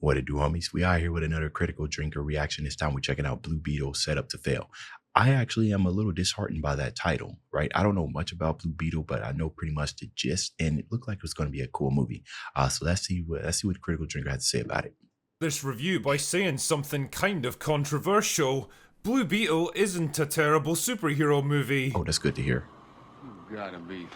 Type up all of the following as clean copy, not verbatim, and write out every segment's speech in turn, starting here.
What it do, homies? We out here with another critical drinker reaction. This time we're checking out Blue Beetle Set Up to Fail. I actually am a little disheartened by that title, right? I don't know much about Blue Beetle, but I know pretty much the gist, and it looked like it was going to be a cool movie. So let's see what critical drinker had to say about it. This review by saying something kind of controversial. Blue Beetle isn't a terrible superhero movie. Oh, that's good to hear. You gotta be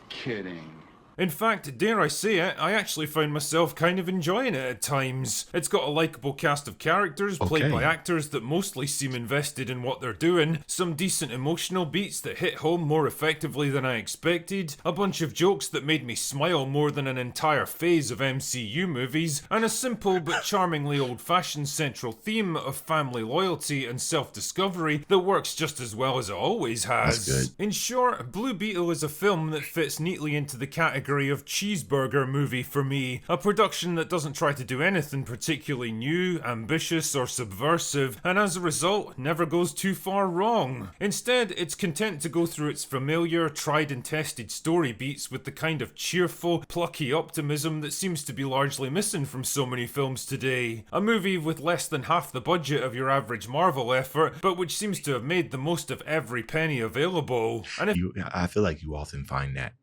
kidding. In fact, dare I say it, I actually found myself kind of enjoying it at times. It's got a likeable cast of characters played by actors that mostly seem invested in what they're doing, some decent emotional beats that hit home more effectively than I expected, a bunch of jokes that made me smile more than an entire phase of MCU movies, and a simple but charmingly old-fashioned central theme of family loyalty and self-discovery that works just as well as it always has. That's good. In short, Blue Beetle is a film that fits neatly into the category of cheeseburger movie for me, a production that doesn't try to do anything particularly new, ambitious, or subversive, and as a result, never goes too far wrong. Instead, it's content to go through its familiar, tried and tested story beats with the kind of cheerful, plucky optimism that seems to be largely missing from so many films today. A movie with less than half the budget of your average Marvel effort, but which seems to have made the most of every penny available. And if I feel like you often find that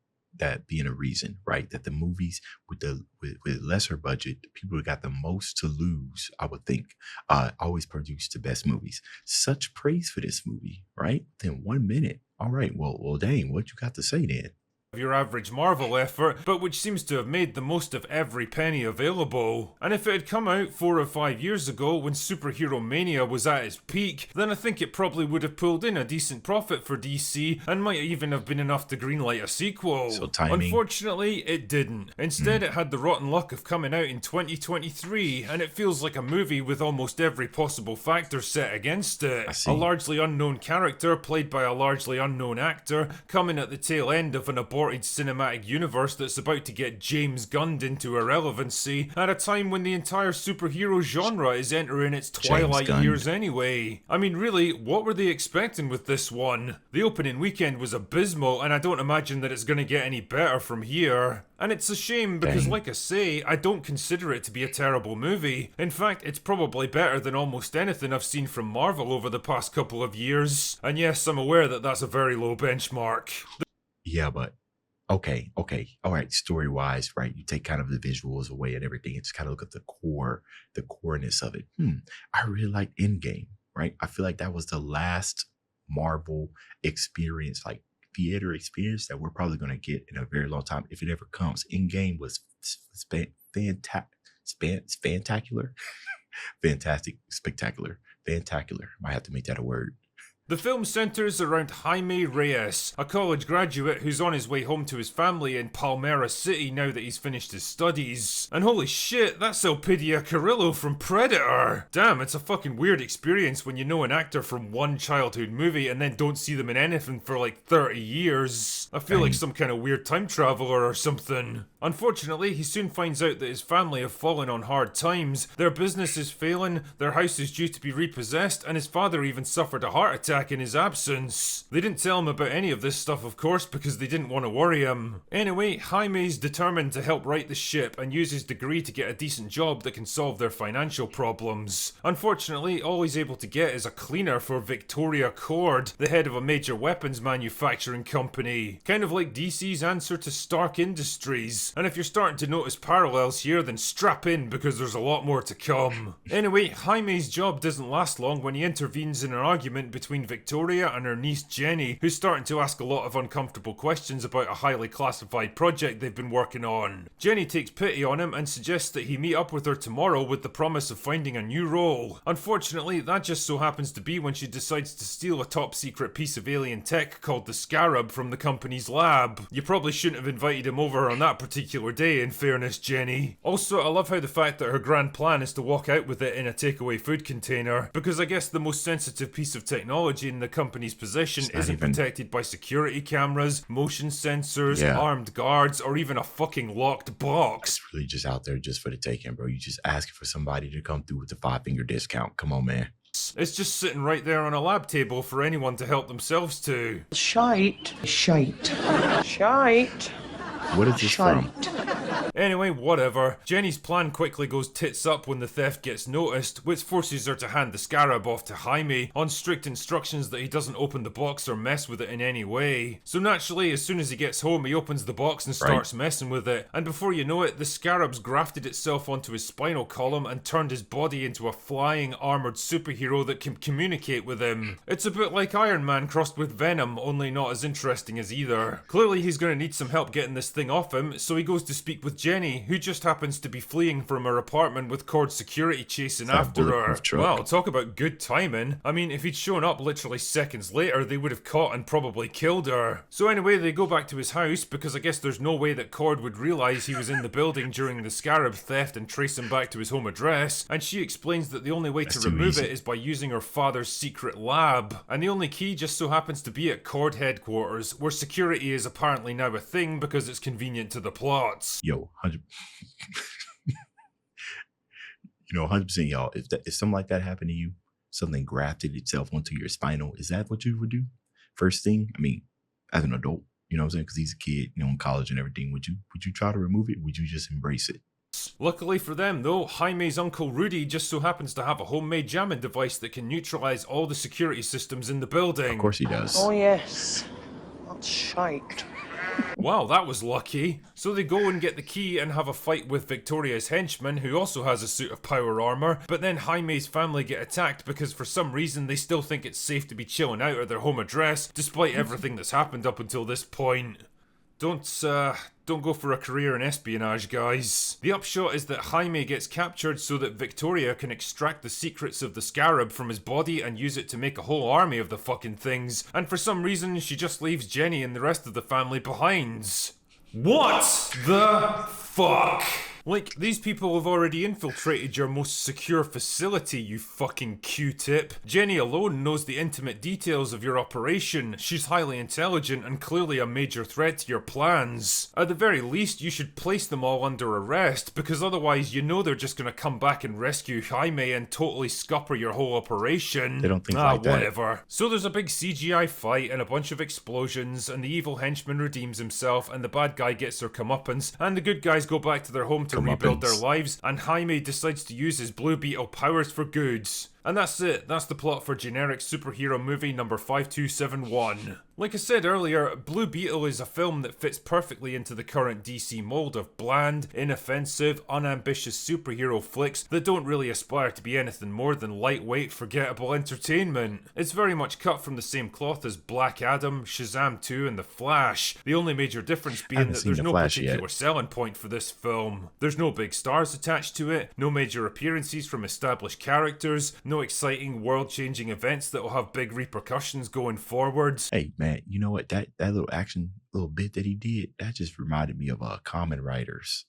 being a reason, right? That the movies with lesser budget, the people who got the most to lose, I would think, always produce the best movies. Such praise for this movie, right? Then 1 minute. All right, well, dang, what you got to say then? Your average Marvel effort, but which seems to have made the most of every penny available. And if it had come out 4 or 5 years ago when superhero mania was at its peak, then I think it probably would have pulled in a decent profit for DC and might even have been enough to greenlight a sequel. So timing. Unfortunately, it didn't. Instead, it had the rotten luck of coming out in 2023, and it feels like a movie with almost every possible factor set against it. A largely unknown character played by a largely unknown actor, coming at the tail end of an aborted cinematic universe that's about to get James Gunned into irrelevancy at a time when the entire superhero genre is entering its twilight years anyway. I mean, really, what were they expecting with this one? The opening weekend was abysmal, and I don't imagine that it's going to get any better from here. And it's a shame because, like I say, I don't consider it to be a terrible movie. In fact, it's probably better than almost anything I've seen from Marvel over the past couple of years. And yes, I'm aware that that's a very low benchmark. Yeah, but okay. All right. Story wise, right? You take kind of the visuals away and everything and just kind of look at the coreness of it. I really liked Endgame, right? I feel like that was the last Marvel experience, like theater experience that we're probably going to get in a very long time. If it ever comes. Endgame was fantacular, fantastic, spectacular, fantacular. Might have to make that a word. The film centers around Jaime Reyes, a college graduate who's on his way home to his family in Palmera City now that he's finished his studies. And holy shit, that's Elpidia Carrillo from Predator! Damn, it's a fucking weird experience when you know an actor from one childhood movie and then don't see them in anything for like 30 years. I feel like some kind of weird time traveler or something. Unfortunately, he soon finds out that his family have fallen on hard times, their business is failing, their house is due to be repossessed, and his father even suffered a heart attack in his absence. They didn't tell him about any of this stuff, of course, because they didn't want to worry him. Anyway, Jaime's determined to help right the ship and use his degree to get a decent job that can solve their financial problems. Unfortunately, all he's able to get is a cleaner for Victoria Cord, the head of a major weapons manufacturing company. Kind of like DC's answer to Stark Industries. And if you're starting to notice parallels here, then strap in because there's a lot more to come. Anyway, Jaime's job doesn't last long when he intervenes in an argument between Victoria and her niece Jenny, who's starting to ask a lot of uncomfortable questions about a highly classified project they've been working on. Jenny takes pity on him and suggests that he meet up with her tomorrow with the promise of finding a new role. Unfortunately, that just so happens to be when she decides to steal a top secret piece of alien tech called the Scarab from the company's lab. You probably shouldn't have invited him over on that particular day, in fairness, Jenny. Also, I love how the fact that her grand plan is to walk out with it in a takeaway food container, because I guess the most sensitive piece of technology in the company's possession isn't protected by security cameras, motion sensors, armed guards, or even a fucking locked box. It's really just out there just for the taking, bro. You just asking for somebody to come through with the 5-finger discount. Come on, man. It's just sitting right there on a lab table for anyone to help themselves to. Shite. What is this from? Anyway, whatever. Jenny's plan quickly goes tits up when the theft gets noticed, which forces her to hand the scarab off to Jaime on strict instructions that he doesn't open the box or mess with it in any way. So naturally, as soon as he gets home, he opens the box and starts messing with it, and before you know it, the scarab's grafted itself onto his spinal column and turned his body into a flying armoured superhero that can communicate with him. It's a bit like Iron Man crossed with Venom, only not as interesting as either. Clearly he's going to need some help getting this thing off him, so he goes to speak with Jenny, who just happens to be fleeing from her apartment with Cord security chasing after her. Well, talk about good timing. I mean, if he'd shown up literally seconds later, they would have caught and probably killed her. So anyway, they go back to his house, because I guess there's no way that Cord would realise he was in the building during the scarab theft and trace him back to his home address, and she explains that the only way to remove it is by using her father's secret lab, and the only key just so happens to be at Cord headquarters, where security is apparently now a thing because it's convenient to the plots. Yo, 100. 100%, y'all. If something like that happened to you, something grafted itself onto your spinal, is that what you would do? First thing, I mean, as an adult, you know what I'm saying? Because he's a kid, in college and everything. Would you try to remove it? Would you just embrace it? Luckily for them though, Jaime's uncle Rudy just so happens to have a homemade jamming device that can neutralize all the security systems in the building. Of course he does. Oh yes, that's shite. Wow, that was lucky. So they go and get the key and have a fight with Victoria's henchman, who also has a suit of power armor, but then Jaime's family get attacked because for some reason they still think it's safe to be chilling out at their home address, despite everything that's happened up until this point. Don't go for a career in espionage, guys. The upshot is that Jaime gets captured so that Victoria can extract the secrets of the scarab from his body and use it to make a whole army of the fucking things, and for some reason she just leaves Jenny and the rest of the family behind. What the fuck? Like, these people have already infiltrated your most secure facility, you fucking Q-tip. Jenny alone knows the intimate details of your operation. She's highly intelligent and clearly a major threat to your plans. At the very least, you should place them all under arrest, because otherwise you know they're just gonna come back and rescue Jaime and totally scupper your whole operation. They don't think like that. Whatever. So there's a big CGI fight and a bunch of explosions, and the evil henchman redeems himself, and the bad guy gets their comeuppance, and the good guys go back to their home to rebuild their lives, and Jaime decides to use his Blue Beetle powers for good. And that's it. That's the plot for generic superhero movie number 5271. Like I said earlier, Blue Beetle is a film that fits perfectly into the current DC mold of bland, inoffensive, unambitious superhero flicks that don't really aspire to be anything more than lightweight, forgettable entertainment. It's very much cut from the same cloth as Black Adam, Shazam 2 and The Flash, the only major difference being that there's no particular selling point for this film. There's no big stars attached to it, no major appearances from established characters, no exciting world-changing events that will have big repercussions going forward. Hey man, you know what? That little action, little bit that he did, that just reminded me of Common Writers.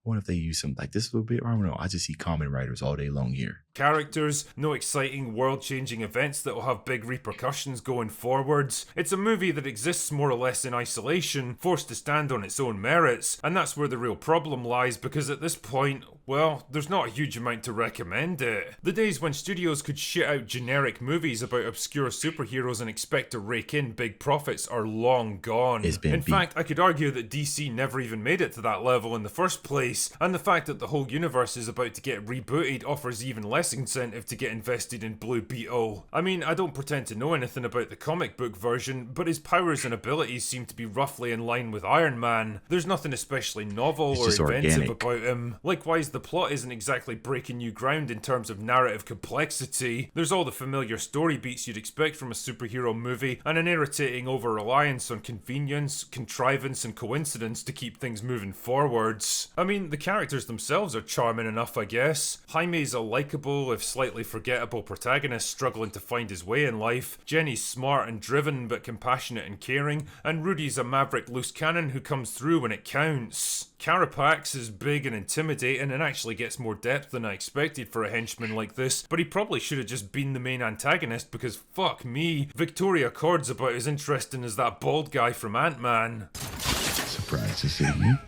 I wonder if they use something like this a little bit. I don't know. I just see Common Writers all day long here. Characters, no exciting world-changing events that will have big repercussions going forwards. It's a movie that exists more or less in isolation, forced to stand on its own merits, and that's where the real problem lies, because at this point, well, there's not a huge amount to recommend it. The days when studios could shit out generic movies about obscure superheroes and expect to rake in big profits are long gone. In fact, I could argue that DC never even made it to that level in the first place, and the fact that the whole universe is about to get rebooted offers even less incentive to get invested in Blue Beetle. I mean, I don't pretend to know anything about the comic book version, but his powers and abilities seem to be roughly in line with Iron Man. There's nothing especially novel or inventive about him. Likewise, the plot isn't exactly breaking new ground in terms of narrative complexity. There's all the familiar story beats you'd expect from a superhero movie, and an irritating over-reliance on convenience, contrivance, and coincidence to keep things moving forwards. I mean, the characters themselves are charming enough, I guess. Jaime's a likeable, if slightly forgettable protagonist struggling to find his way in life. Jenny's smart and driven, but compassionate and caring, and Rudy's a maverick loose cannon who comes through when it counts. Carapax is big and intimidating and actually gets more depth than I expected for a henchman like this, but he probably should have just been the main antagonist because fuck me, Victoria Cord's about as interesting as that bald guy from Ant-Man. Surprised to see you.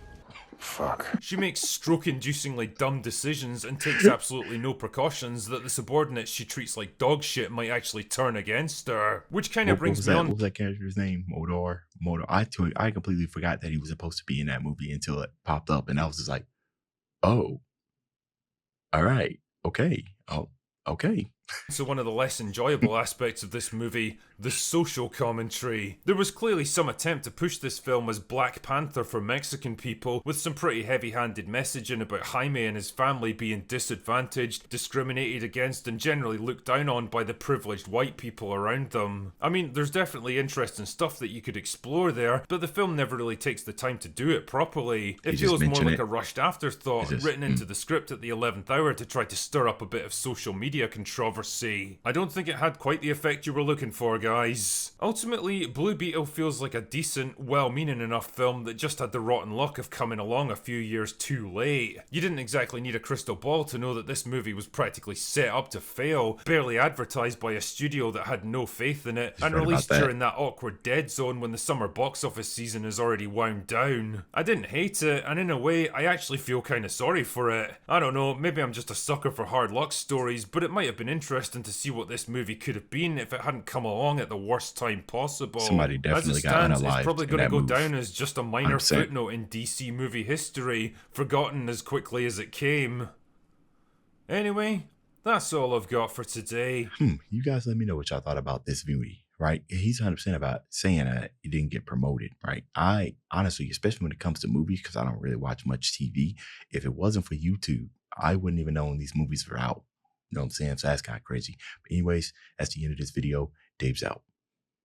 Fuck. She makes stroke-inducingly dumb decisions and takes absolutely no precautions that the subordinates she treats like dog shit might actually turn against her. Which kind of What brings was me that? on. What was that character's name? Modar. I completely forgot that he was supposed to be in that movie until it popped up, and I was just like, oh, all right, okay, oh, okay. So one of the less enjoyable aspects of this movie, the social commentary. There was clearly some attempt to push this film as Black Panther for Mexican people, with some pretty heavy-handed messaging about Jaime and his family being disadvantaged, discriminated against, and generally looked down on by the privileged white people around them. I mean, there's definitely interesting stuff that you could explore there, but the film never really takes the time to do it properly. It just feels more mention like it. a rushed afterthought, written into the script at the 11th hour to try to stir up a bit of social media controversy. I don't think it had quite the effect you were looking for, guys. Ultimately, Blue Beetle feels like a decent, well-meaning enough film that just had the rotten luck of coming along a few years too late. You didn't exactly need a crystal ball to know that this movie was practically set up to fail, barely advertised by a studio that had no faith in it, and right about released that. during that awkward dead zone when the summer box office season is already wound down. I didn't hate it, and in a way, I actually feel kinda sorry for it. I don't know, maybe I'm just a sucker for hard luck stories, but it might have been interesting to see what this movie could have been if it hadn't come along at the worst time possible. Somebody definitely As it got stands, it's unalived probably in going to that go move. down as just a minor 100%. footnote in DC movie history, forgotten as quickly as it came. Anyway, that's all I've got for today. You guys let me know what y'all thought about this movie, right? He's 100% about saying that it didn't get promoted, right? I honestly, especially when it comes to movies, because I don't really watch much TV, if it wasn't for YouTube, I wouldn't even know when these movies were out. You know what I'm saying? So that's kind of crazy. But anyways, that's the end of this video. Dave's out.